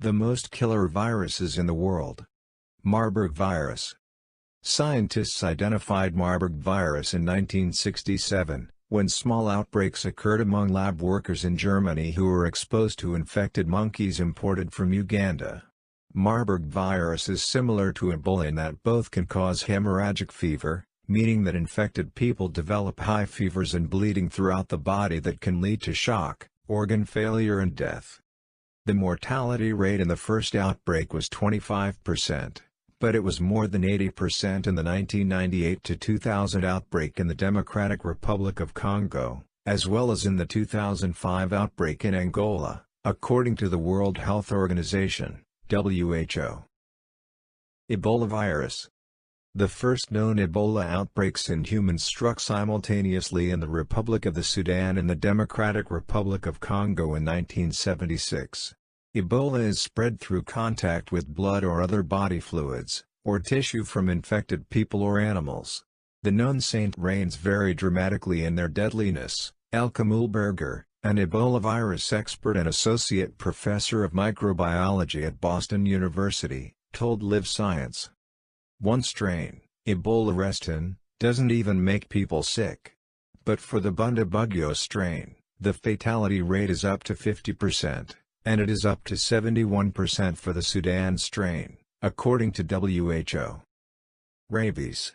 The most killer viruses in the world. Marburg virus. Scientists identified Marburg virus in 1967, when small outbreaks occurred among lab workers in Germany who were exposed to infected monkeys imported from Uganda. Marburg virus is similar to Ebola in that both can cause hemorrhagic fever, meaning that infected people develop high fevers and bleeding throughout the body that can lead to shock, organ failure and death. The mortality rate in the first outbreak was 25%, but it was more than 80% in the 1998 to 2000 outbreak in the Democratic Republic of Congo, as well as in the 2005 outbreak in Angola, according to the World Health Organization, WHO. Ebola virus. The first known Ebola outbreaks in humans struck simultaneously in the Republic of the Sudan and the Democratic Republic of Congo in 1976. Ebola is spread through contact with blood or other body fluids, or tissue from infected people or animals. The known saint strains vary dramatically in their deadliness. Elke Mühlberger, an Ebola virus expert and associate professor of microbiology at Boston University, told Live Science. One strain, Ebola restin, doesn't even make people sick. But for the Bundibugyo strain, the fatality rate is up to 50%, and it is up to 71% for the Sudan strain, according to WHO. Rabies.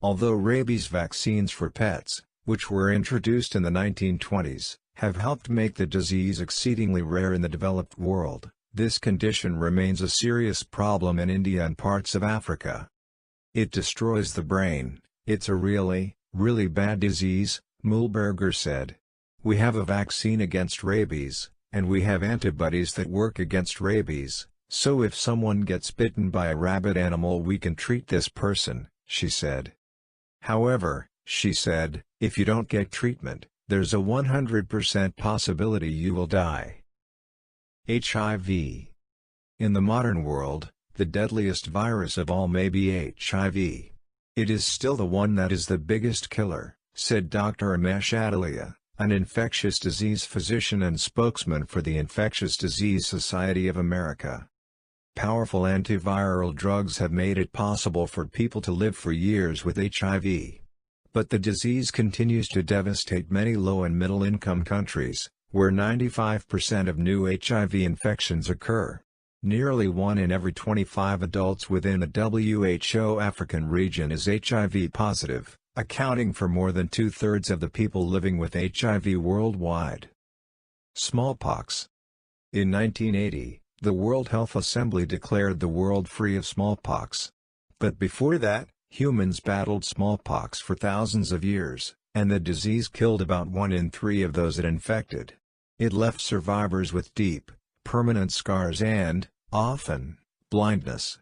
Although rabies vaccines for pets, which were introduced in the 1920s, have helped make the disease exceedingly rare in the developed world, this condition remains a serious problem in India and parts of Africa. It destroys the brain. It's a really, really bad disease, Mühlberger said. We have a vaccine against rabies, and we have antibodies that work against rabies, so if someone gets bitten by a rabid animal we can treat this person, she said. However, she said, if you don't get treatment, there's a 100% possibility you will die. HIV. In the modern world, the deadliest virus of all may be HIV. It is still the one that is the biggest killer, said Dr. Amesh Adalia, an infectious disease physician and spokesman for the Infectious Disease Society of America. Powerful antiviral drugs have made it possible for people to live for years with HIV. But the disease continues to devastate many low- and middle-income countries, where 95% of new HIV infections occur. Nearly 1 in every 25 adults within the WHO African region is HIV positive, accounting for more than 2/3 of the people living with HIV worldwide. Smallpox. In 1980, the World Health Assembly declared the world free of smallpox. But before that, humans battled smallpox for thousands of years, and the disease killed about 1 in 3 of those it infected. It left survivors with deep, permanent scars and, often, blindness.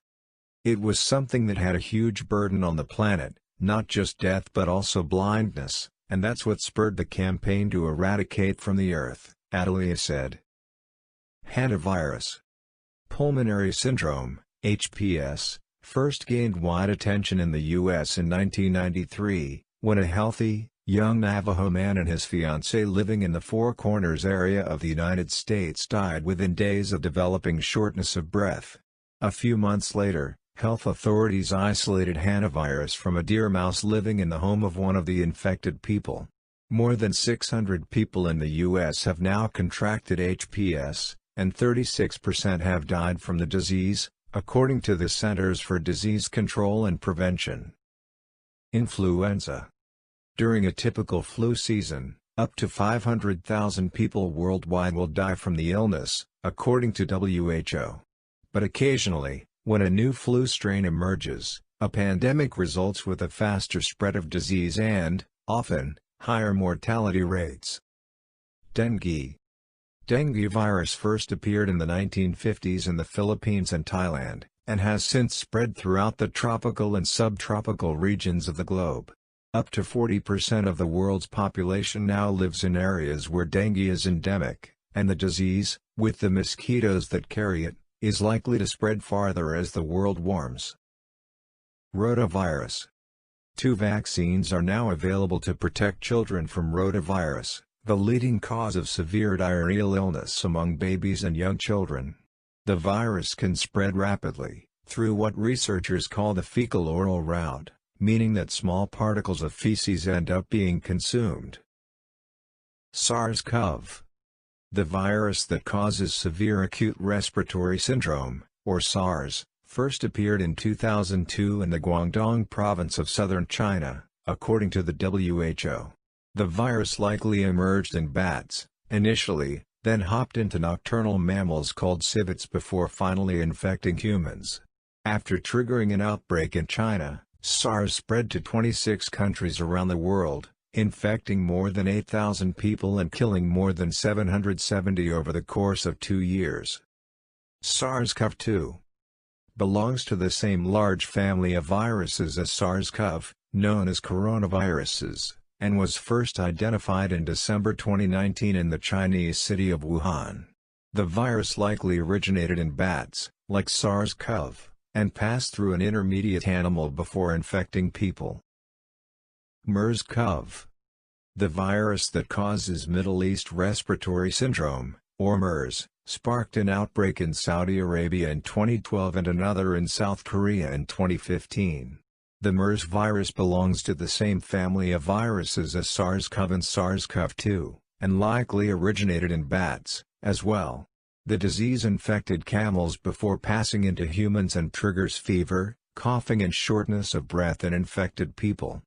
It was something that had a huge burden on the planet, not just death but also blindness, and that's what spurred the campaign to eradicate from the earth, Adalia said. Hantavirus. Pulmonary syndrome, HPS, first gained wide attention in the U.S. in 1993, when a healthy, young Navajo man and his fiancée living in the Four Corners area of the United States died within days of developing shortness of breath. A few months later, health authorities isolated hantavirus from a deer mouse living in the home of one of the infected people. More than 600 people in the U.S. have now contracted HPS, and 36% have died from the disease, according to the Centers for Disease Control and Prevention. Influenza. During a typical flu season, up to 500,000 people worldwide will die from the illness, according to WHO. But occasionally, when a new flu strain emerges, a pandemic results with a faster spread of disease and, often, higher mortality rates. Dengue. Dengue virus first appeared in the 1950s in the Philippines and Thailand, and has since spread throughout the tropical and subtropical regions of the globe. Up to 40% of the world's population now lives in areas where dengue is endemic, and the disease, with the mosquitoes that carry it, is likely to spread farther as the world warms. Rotavirus. 2 vaccines are now available to protect children from rotavirus, the leading cause of severe diarrheal illness among babies and young children. The virus can spread rapidly, through what researchers call the fecal-oral route, meaning that small particles of feces end up being consumed. SARS-CoV. The virus that causes severe acute respiratory syndrome, or SARS, first appeared in 2002 in the Guangdong province of southern China, according to the WHO. The virus likely emerged in bats, initially, then hopped into nocturnal mammals called civets before finally infecting humans. After triggering an outbreak in China, SARS spread to 26 countries around the world, infecting more than 8,000 people and killing more than 770 over the course of 2 years. SARS-CoV-2 belongs to the same large family of viruses as SARS-CoV, known as coronaviruses, and was first identified in December 2019 in the Chinese city of Wuhan. The virus likely originated in bats, like SARS-CoV, and passed through an intermediate animal before infecting people. MERS-CoV. The virus that causes Middle East Respiratory Syndrome, or MERS, sparked an outbreak in Saudi Arabia in 2012 and another in South Korea in 2015. The MERS virus belongs to the same family of viruses as SARS-CoV and SARS-CoV-2, and likely originated in bats, as well. The disease infected camels before passing into humans and triggers fever, coughing and shortness of breath in infected people.